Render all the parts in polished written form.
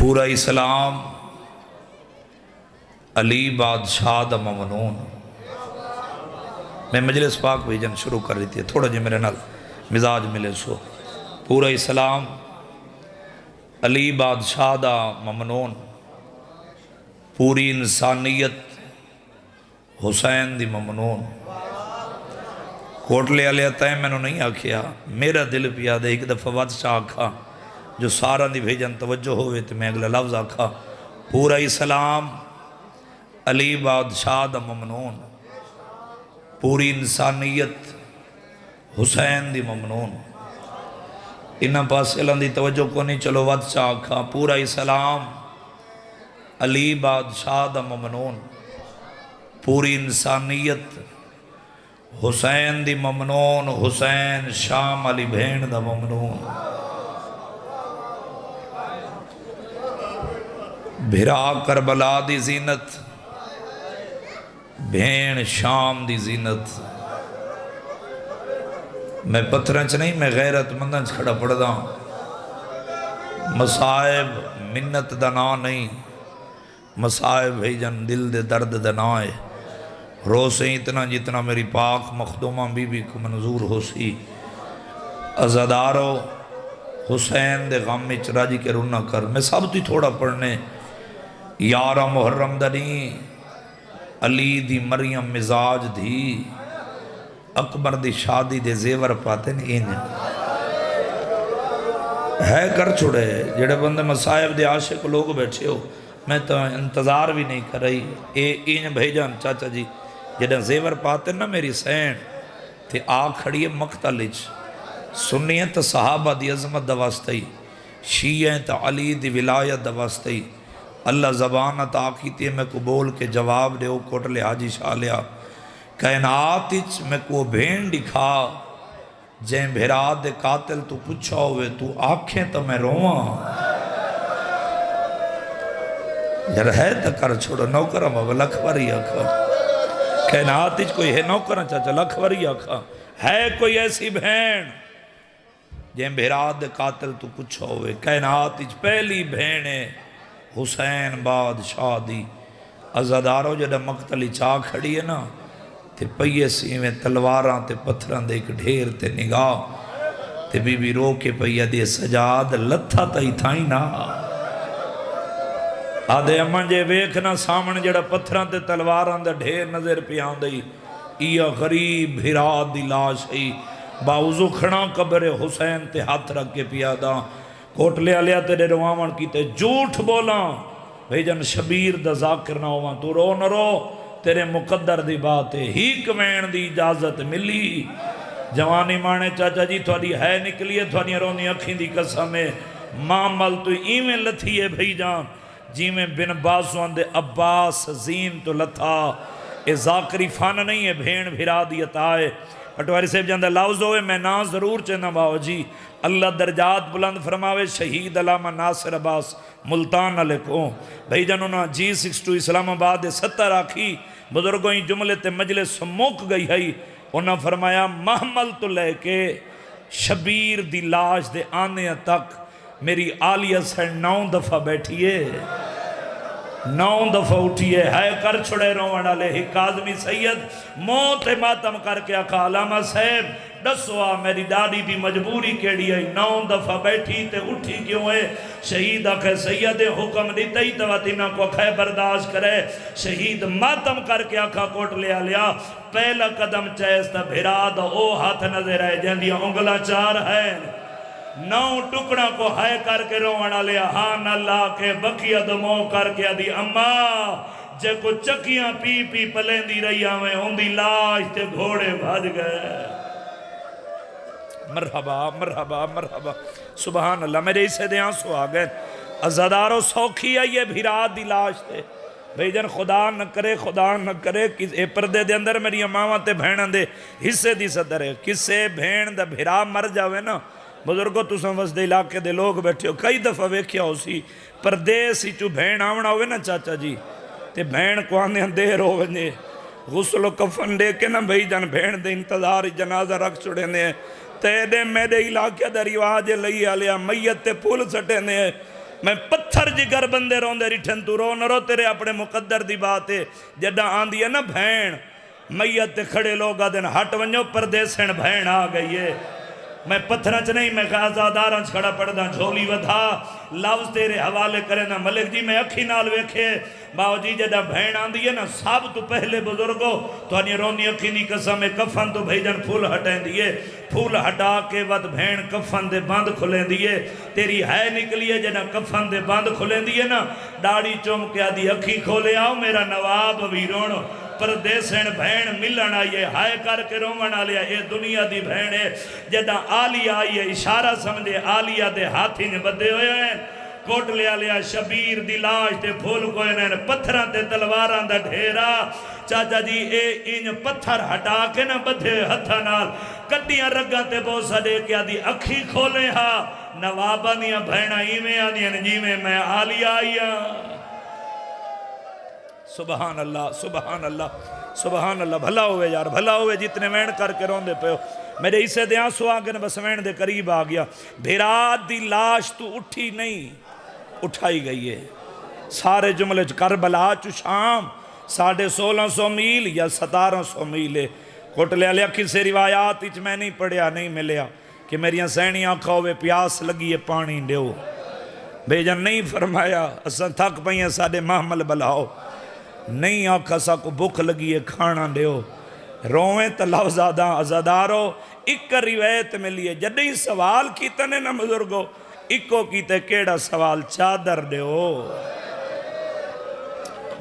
پورا اسلام علی بادشاہ دا ممنون۔ میں مجلس پاک بھیجن شروع کر دیتی ہے، تھوڑا جی میرے نال مزاج ملے سو۔ پورا اسلام علی بادشاہ دا ممنون، پوری انسانیت حسین دی ممنون۔ کوٹلے والے تائیں میں نے نہیں آکھیا، میرا دل پیا دے ایک دفعہ بادشاہ آکھا جو سارا دی بھیجن توجہ ہوئے تو میں اگلا لفظ آکھا، پورا اسلام علی بادشاہ دا ممنون، پوری انسانیت حسین دی ممنون۔ انہاں پاس علم دی توجہ کو نہیں، چلو بادشاہ آکھا پورا اسلام علی بادشاہ دا ممنون، پوری انسانیت حسین دی ممنون۔ حسین شام علی بھین دا ممنون، بھرا کربلا دی زینت، بھین شام دی زینت۔ میں پتھرنچ نہیں، میں غیرت مندنچ کھڑا پڑھ دا ہوں۔ مصائب منت دنا نہیں، مصائب بھیجن دل دے درد دنائے۔ رو سے اتنا جتنا میری پاک مخدومہ بی بی کو منظور ہو سی، ازادارو حسین دے غم میں راجی کے رونا کر۔ میں سب تی تھوڑا پڑھنے، یارہ محرم دنی علی دی مریم مزاج دی، اکبر دی شادی دے زیور پاتے نہیں ہے کر چھوڑے۔ جڑے بندے مصائب دے عاشق لوگ بیٹھے ہو، میں تو انتظار بھی نہیں کر رہی۔ این بھیجان چاچا جی جڑے زیور پاتے نا میری سین تے آ کھڑی ہے مقتلج، سنیت صحابہ دی عظمت دواستی، شیعت علی دی ولایت دواستی۔ اللہ زبانت آکیتی ہے میں کو بول کے جواب دے او کوٹلے حاجی شاہ لیا، کائنات اچ میں کو بھین دکھا، جیں بھیرا دے قاتل تو پچھا ہوئے تو آنکھیں تو میں رواں۔ یار ہے تا کر چھوڑو، نوکرم اب لکھوری آکھا، کائنات اچ کوئی ہے نوکرم چاچا لکھوری آکھا، ہے کوئی ایسی بھین جیں بھیرا دے قاتل تو پچھا ہوئے۔ کائنات اچ پہلی بھین ہے حسین بادشاہ دی۔ ازادارو جڑا مقتلی چاہ کھڑی ہے نا تے پئیے سیویں تلواراں تے پتھراں دے ایک ڈھیر تے نگاہ تے بی بی رو کے پئیے دے سجاد لتھا تائی تھائی نا آدھے اماں جے ویکھنا سامن جڑا پتھراں تے تلواراں دے ڈھیر نظر پیان دئی، ایا غریب بھرا دی لاش ہے باوزو کھڑا قبر حسین تے ہاتھ رکھ کے پیادا۔ کوٹلے علیا تیرے روامن کی تے جھوٹ بولاں بھیجن شبیر دا ذاکر نہ ہوا، تو رو نہ رو تیرے مقدر دی بات ہے، ہی کمین دی اجازت ملی۔ جوانی مانے چاچا جی تھوڑی ہے نکلی ہے، تھوڑی رونی اکھیں دی قسم ہے، ماں مل تو ایمیں لتھی ہے بھئی جان جی میں بن بازوان دے عباس زین تو لتھا۔ اے ذاکری فن نہیں ہے، بھین بھرا دی عطائے۔ پٹواری صاحب جاندہ لفظ ہوئے میں نا ضرور چاہنا باو جی، اللہ درجات بلند فرماوے شہید علامہ ناصر عباس ملتان علیکم بھائی جنونا G62 اسلام آباد 70 آکھی بزرگوں ہی جملے تے مجلس سموک گئی ہے۔ انہاں فرمایا محمل تو لے کے شبیر دی لاش دے آنے تک میری آلیہ سے 9 دفعہ بیٹھیے، 9 دفعہ اٹھیے، ہے کر چھڑے روان ڈالے ہی کاظمی سید موت ماتم کر کے آقا علامہ صاحب ڈسوا میری ڈاڈی دی مجبوری کیڑی ہے، 9 دفعہ بیٹھی تے اٹھی کیوں ہے؟ شہید آکھے سید حکم دیتا ہی تواتینہ کو کھے برداشت کرے، شہید ماتم کر کے آقا کوٹ لیا لیا، پہلا قدم چاہستا بھیرا دا او ہاتھ نظر آئے جن دیا انگلہ چار ہے، 9 ٹکڑا کو ہائے کر کے روانہ لیا، ہاں اللہ کے بقیہ دمو کر کے دی اماں جے کو چکیاں پی پی پلیں دی رہی آویں ان دی لاش تے گھوڑے بھاج گئے۔ مرحبا مرحبا مرحبا سبحان اللہ، میرے اسے دے آنسو آگئے۔ ازادارو سوکھی ہے یہ بھیرا دی لاش تے بھئی جن خدا نہ کرے اے پردے دے اندر میری امامہ تے بھینن دے حصے دی صدر ہے، کسے بھین دا بھیرا مر جاوے نا بزرگو تو سنوز دے علاقے دے لوگ بیٹھے ہو، کئی دفعہ ویکھیا ہو سی پردیسی چو بھین آونا ہوئے نا چاچا جی تے بھین کو آنے دیر ہو ونجے غسل و کفن دے کے نا بھئی جن بھین دے انتظار جنازہ رکھ چھوڑے نے تے دے میرے علاقے دا رواج لئی آلیا میت تے پھول سٹے نے میں پتھر پتھر جگر بندے روندے ریٹھن تو رو نہ رو تیرے اپنے مقدر دی بات ہے جدہ آندھی ہے نا بھین میت کھڑے لوگ آدھن ہٹ ونجو پردیسن بھین آ گئی ہے میں پتھرچ نہیں میں آزادارنچ کھڑا پڑھدا جھولی ودھا لفظ تیرے حوالے کرے نا ملک جی میں اکھی نال ویکھے باو جی جدہ بھین آندھی ہے نا سب تو پہلے بزرگو تو انہیں رونی اکھی نہیں قسم کفن تو بھیجن پھول ہٹیں دیئے پھول ہٹا کے ود بھین کفن دے بند کھلیں دیئے تیری ہے نکلیے جنہ کفن دے بند کھلیں دیئے نا ڈاڑی چوم کے آدھی اکھی کھولے آؤ میرا نواب ویرون پردیسن بھین ملن آئیے ہائے کر کے رومن آلیا اے دنیا دی بھین ہے جدہ آلیہ آئیے اشارہ سمجھے آلیہ دے ہاتھی نے بدے ہوئے ہیں کوٹ لیا لیا شبیر دی لاش تے پھول کوئے نے پتھران تے تلواران دا ڈھیرا چاچا جی اے ان پتھر ہٹا کے نہ بدھے ہتھا نال کٹیاں رگاں تے بوسا دے کیا دی اکھی کھولے ہاں نوابہ دیا بھینا ایمیں آدیا نجیمیں میں آلیہ آئیا سبحان اللہ سبحان اللہ سبحان اللہ بھلا ہوئے یار بھلا ہوئے جتنے وین کر کے روندے پہ ہو میرے اسے دے آنسو آگے بس وین دے قریب آگیا بھیرات دی لاش تو اٹھی نہیں اٹھائی گئی ہے سارے جملے کربلا چو شام 1650 میل یا 1700 میل ہے کوٹ لیا لیا کسے روایات اچ میں نہیں پڑھیا نہیں ملیا کہ میری سینیاں کھوے پیاس لگی ہے پانی دیو بیجن نہیں فرمایا اساں تھک پہیاں ساڑے محمل بلاؤ نہیں آکھا سا کو بھوک لگی ہے کھانا دیو روئیں تا لفظ آدھاں ازادارو ایک روایت ملی جدہی سوال کیتا نے نا بزرگو ایکو کیتے کیڑا سوال چادر دیو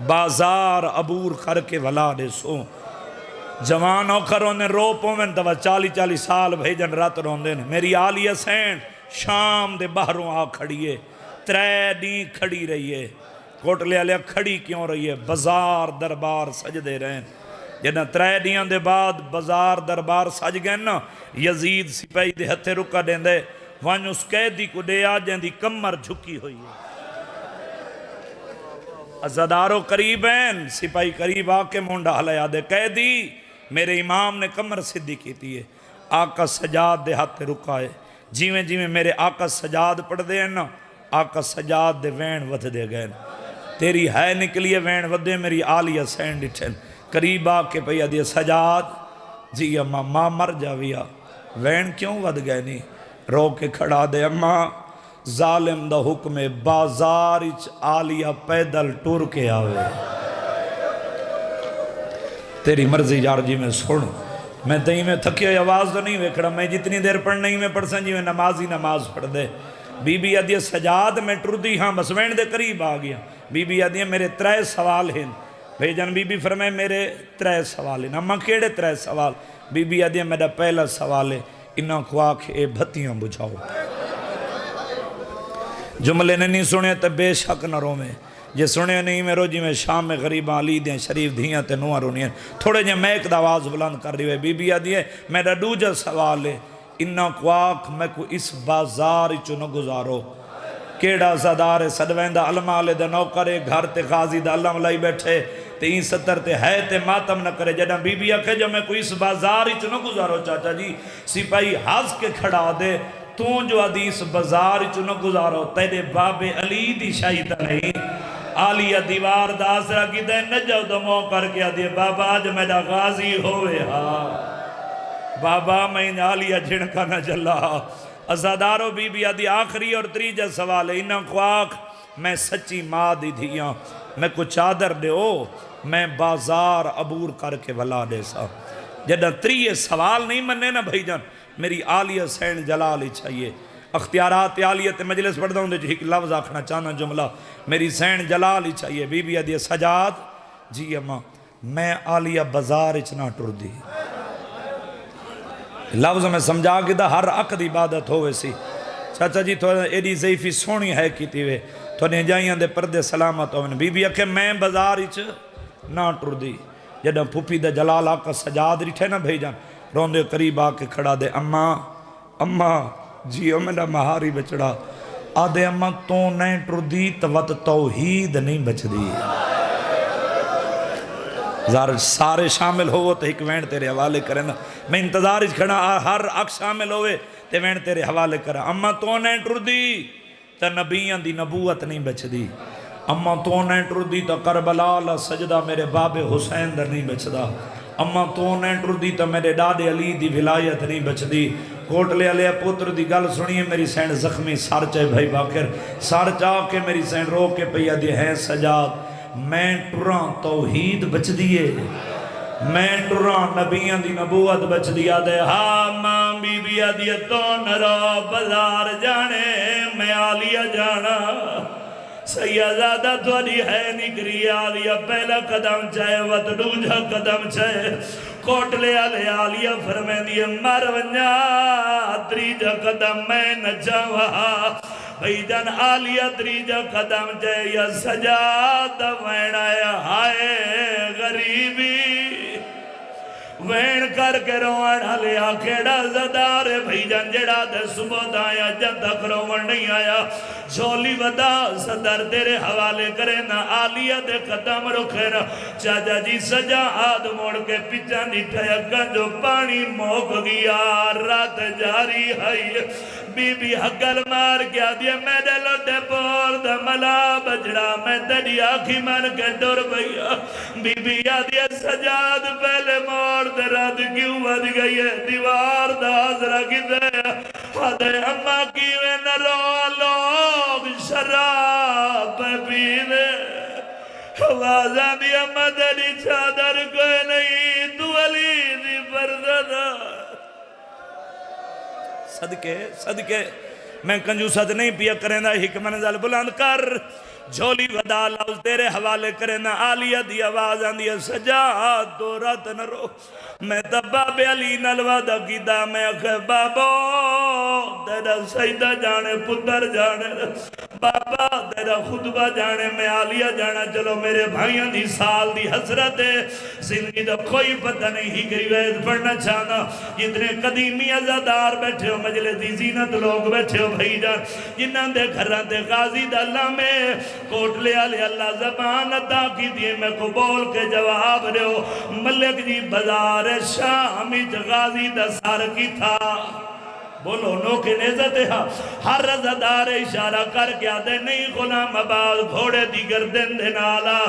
بازار عبور کر کے ولا دے سو جوان اوکھروں نے رو پومن توا 40 سال بھیجن رات روندے نے میری آلیہ سین شام دے باہروں آ کھڑیے 3 دن کھڑی رہیے کوٹ لیا لیا کھڑی کیوں رہی ہے بازار دربار سجدے رہن جنہ 3 دن دے بعد بازار دربار سج گئے نا یزید سپاہی دے ہتھے رکا دیں دے وہاں اس قیدی کو دے آ جائیں دی کمر جھکی ہوئی ہے عزادارو قریب ہیں سپاہی قریب آکے مونڈا حلیا دے قیدی میرے امام نے کمر صدی کی تھی ہے آقا سجاد دے ہاتھ رکا ہے جیویں جیویں میرے آقا سجاد پڑھ دے ہیں نا آقا سجاد دے وین ودھ دے گئے تیری ہے نکلیے وین ودھے میری آلیہ سین ڈٹھن قریب آکے پہیا دیا سجاد جی اممہ ماں مر جاویا وین کیوں ودھ گئے نہیں رو کے کھڑا دے اممہ ظالم دا حکم بازار اچ آلیہ پیدل ٹور کے آوے تیری مرضی یار جی میں سن میں تہیں میں تھکی آواز تو نہیں ویکھڑا میں جتنی دیر پڑھ نہیں میں پڑھ سن جی میں نمازی نماز پڑھ دے بی بی ادیہ سجاد میں ٹر دی ہاں بس وین دے قریب آگیا بی بی ادیہ میرے 3 سوال ہیں بھیجن بی بی فرمائے میرے 3 سوال ہیں اممہ کیڑے 3 سوال بی بی ادیہ میرا پہلا سوال ہے انہاں کو آکھ اے بھتیاں بجھاؤ جملے نے نہیں سنے تو بے شک نہ رو میں جے سنے نہیں میں رو جی میں شام میں غریب علی دیں شریف دھیاں تے نوہ رونی ہیں تھوڑے جے میں ایک دعواز بلند کر رہی ہے بی بی آدھی ہے میرا دوجہ سوال ہے انہاں کو آکھ میں کو اس بازار چو نہ گزارو کیڑا زدار صدویندہ علمہ لے دے نوکرے گھر تے غازی دا علم لائی بیٹھے تے این ستر تے ہے تے ماتم نہ کرے جنہ بی بی آکھے جو میں کو اس بازار چو نہ گزارو چاچا جی سپاہی ہاز کے کھڑا دے تو جو حدیث بازار چو نہ گزارو تیرے باب علی دی شاہیدہ نہیں آلیہ دیوار دا آسرہ کی دے نجو دمو کر کے آدھے بابا آج میرا غازی ہوئے ہاں بابا میں آلیہ جھنکا نہ جلا ازادارو بی بی آدھی آخری اور تریجہ سوال ہے انہاں کو آکھ میں سچی ماں دی دھیاں میں کو چادر دے او میں بازار عبور کر کے ولا دے سا جدہ 3 سوال نہیں مننے نا بھائی جان میری آلیہ سین جلال ہی چاہیے اختیارات آلیت مجلس پڑھتا ہوں دے ایک لفظ آکھنا چاہنا جملہ میری سین جلال ہی چاہیے بی بی آدھی سجاد جی اماں میں آلیہ بازار اچنا ٹر دی لفظ میں سمجھا کہ دا ہر عقد عبادت ہوئے سی چاچا جی تو ایڈی ضعیفی سونی ہے کی تیوے تو نے جائیاں دے پردے سلامت ہوئے بی بی اکھے میں بازار اچ نہ ٹر دی جدہ پھوپی دے جلال آقا سجاد ریٹھے نہ بھیجان روندے قریب آکے کھڑا دے اماں جی میرا مہاری بچڑا آدھے اماں تو نہیں ٹر دی تو توحید نہیں بچ دی سارے شامل ہوئے تو ایک وین تیرے حوالے کرے نا میں انتظار کھڑا ہر اک شامل ہوئے تو وین تیرے حوالے کرا اماں تو نہیں ٹر دی تے نبیاں دی نبوت نہیں بچدی اما تو نہیں ٹردی تو کربلا لا سجدہ میرے باب حسین در نہیں بچدا اما تو نہیں ٹردی تو میرے ڈاڈے علی دی ولایت نہیں بچدی کوٹلے علیہ پتر دی گل سنیے میری سین زخمی سار چاہے بھائی باکر سار چاہ کے میری سین رو کے پیا دی ہے سجاد میں ٹران توحید بچ دیئے میں ٹران نبیاں دی نبوت بچ دیا دے ہاں ماں بی بی آدھی تو نرو بازار جانے میں آلیا جانا سیدادہ تھوڑی ہے نکری آلیا پہلا قدم چاہے وط دوجہ قدم چاہے کوٹلے آلیا فرمین دیئے مرونیا تریجہ قدم میں نچا وہاں بھئی جان آلیا تریجہ قدم چاہے یا سجاد وین آیا ہائے غریبی وین کر کے روان ہلے آکھیڑا زدارے بھئی جان جڑا دے صبح دایا جب تک روان نہیں آیا جھولی ودا صدر تیرے حوالے کرے نا آلیا دے قدم رکھے نا چاچا جی سجا آد موڑ کے پچھا نٹھایا گنجو پانی موک گیا رات جاری ہے بی بی حقل مار کیا دیا میں دے لوٹے پور دا ملا بجڑا میں تیری آنکھی من کے ڈر بھیا بی بی آدیا سجاد پہلے موڑ دے رات کیوں ود گئی ہے دیوار دا حضرہ کی دے حدے اممہ کیوے نرو لوگ شراب پینے آوازاں دیا مدنی چادر کوئی نہیں تو علی دی پردہ صدقے میں کنجوست نہیں پیا کریں دا حکمن ذل بلند کر جھولی ودا لوز تیرے حوالے کریں نا آلیہ دی آواز آندی سجاد دو رات نرو میں تب باب علی نلوادہ کی دا میں اکھے بابو تیرا سیدہ جانے پتر جانے بابا تیرا خطبہ جانے میں آلیہ جانا چلو میرے بھائیاں دی سال دی حسرت ہے زندگی دا کوئی پتہ نہیں ہی گئی وید پڑھنا چاہنا جتنے قدیمی عزادار بیٹھے ہو مجلس دی زینت لوگ بیٹھے ہو بھائی جان جنہاں دے گھران دے غازی دا اللہ میں کوٹلے علی اللہ زبان عطا کی دیئے میں قبول کے جواب رہے ہو ملک جی بزار شامی غازی دا سار کی تھا بولو نو کے نیزت ہے ہر رضادار اشارہ کر کے آدھے نہیں غلام آباد گھوڑے دی گردن دے نالا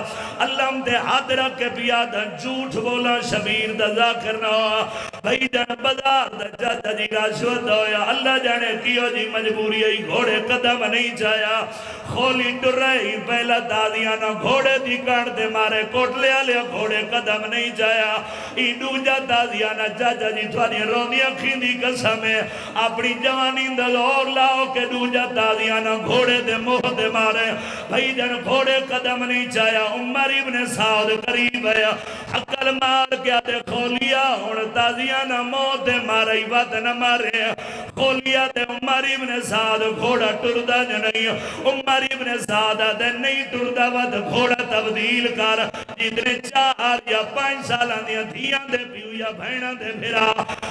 اللہ تے ہاتھ رکھ کے پیادا جھوٹ بولا شبیر دا ذاکر نہ ہوا بھائی جان بازار دا جاتا جی راشوت ہویا اللہ جانے کیوں جی مجبوری ہے گھوڑے قدم نہیں چاہیا خولی ٹر رہی پہلا دادیانا گھوڑے دی کانٹ دے مارے کوٹلے آلے گھوڑے قدم نہیں چاہیا ایڈو جا دادیانا جاتا جی تھوڑی رونیاں کھیندی قسم ہے اپنی جوانی دلور لاؤ کے دوجہ تازیانا گھوڑے دے موہ دے مارے بھائی جن گھوڑے قدم نہیں چاہیا عمر ابن سعود قریب ہے حقل مار کیا دے کھولیا ہون تازیانا موہ دے مارے وقت نہ مارے کھولیا دے عمر ابن سعود گھوڑا ٹردہ نہیں عمر ابن سعود دے نہیں ٹردہ وقت گھوڑا تبدیل کر جتنے 4 یا 5 سالان دیا دھیاں دے پیو یا بھینہ دے پھرا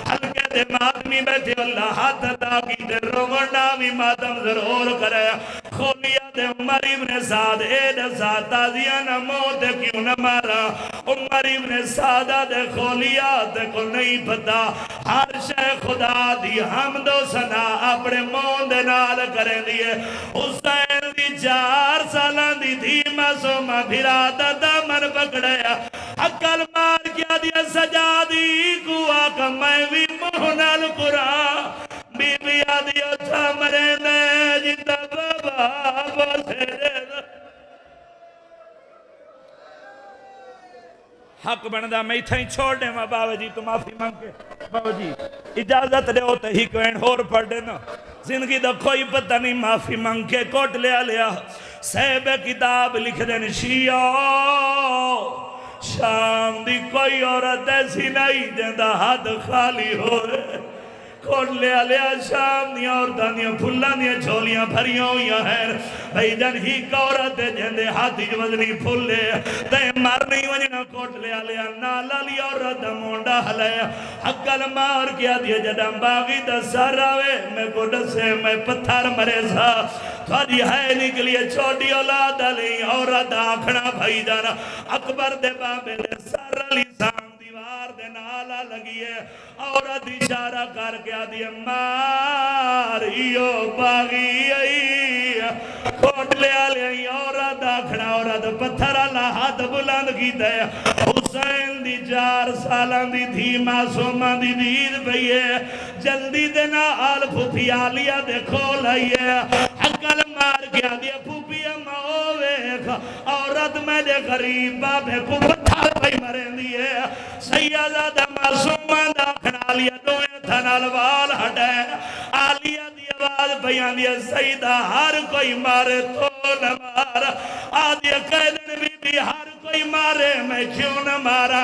ہلکے دے مادمی بیٹھے اللہ ہاتھ دا کی تے رومنڈا بھی ماتم ضرور کرے کھولیا دے عمر ابن سعد اے سعد تازیانا موت کیوں نہ مارا عمر ابن سعد دے کھولیا تے کو نہیں پتا ہر شے خدا دی حمد و ثنا اپنے مون دے نال کریں دیئے حسین دی 4 سالان دی تھی معصومہ بھرا دا دامن پکڑیا عقل مار کیا دیا سجادی کو آقا میں بھی مہنال قرآن بی بی آدھی اچھا مرے نے جتا بابا بسے دے حق بندہ میں تھیں چھوڑ دیں بابا جی تو معافی مانگ کے بابا جی اجازت دے ہوتے ہی کوئی ہور پڑھ دینا زندگی دا کوئی پتہ نہیں معافی مانگ کے کوٹ لیا لیا صحب کتاب لکھ دیں شیعہ شام دی کوئی عورت ایسی نہیں جندہ ہاتھ خالی ہوئے کوٹ لیا لیا شام دیا عورتاں دیا پھلاں دیا چھولیاں بھریاں ہویاں ہیں بھئی جن ہی کورت جندے ہاتھی جو وزنی پھلے تے مار نہیں وجنا کوٹ لیا لیا نالا لیا عورت مونڈا ہلیا حقل مار کیا دیا جدم باغی دا ساراوے میں کو ڈسے میں پتھر مرے سا تھوڑی ہے نکلیے چھوٹی اولاد علی عورت آکھنا بھائی جانا اکبر دے بابے دے سار علی سام دیوار دے نالا لگیے عورت اشارہ کر کے آدھی مار ایو باغی ای کوٹ لیا لیا عورت آکھنا عورت پتھر اللہ ہاتھ بلند کی دے حسین دی 4 سالان دی دھی معصومہ دی دید پئیے جلدی دینا آل پھوپھی آلیا دیکھو لائیے عقل مار گیا دیا پھوپھی اما اویک عورت میں دے غریب بابے کو پتھر پئی مرین دیے سیادہ معصومہ داکھنا لیا دوئے تھنال وال ہٹے آلیا دی آواز بیان دیا سیدہ ہر کوئی مارے تو نہ مارا آدھیا قیدن بی ہر کوئی مارے میں کیوں نہ مارا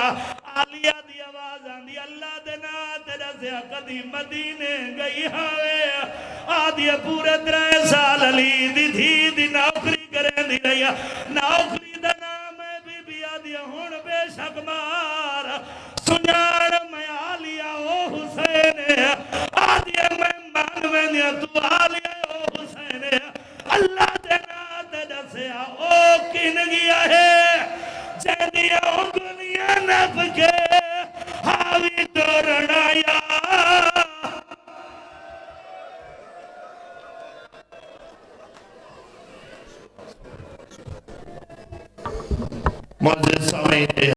آلیا دی آواز آندھی اللہ دینا تیرا سے قدی مدینے گئی ہوئے آدھیا پورے 3 سال علی دی نوکری کریں دی رہیا نوکری دا نام ہے بی آدھیا ہون بے شک مارا سنیار میں آلیا او حسین آدھیا میں مانگ میں دیا تو آلیا او حسین اللہ دینا تیرا سے او کن گیا ہے جہدیا انگلیاں نپ کے حاوی دورنا یا معزز سامعین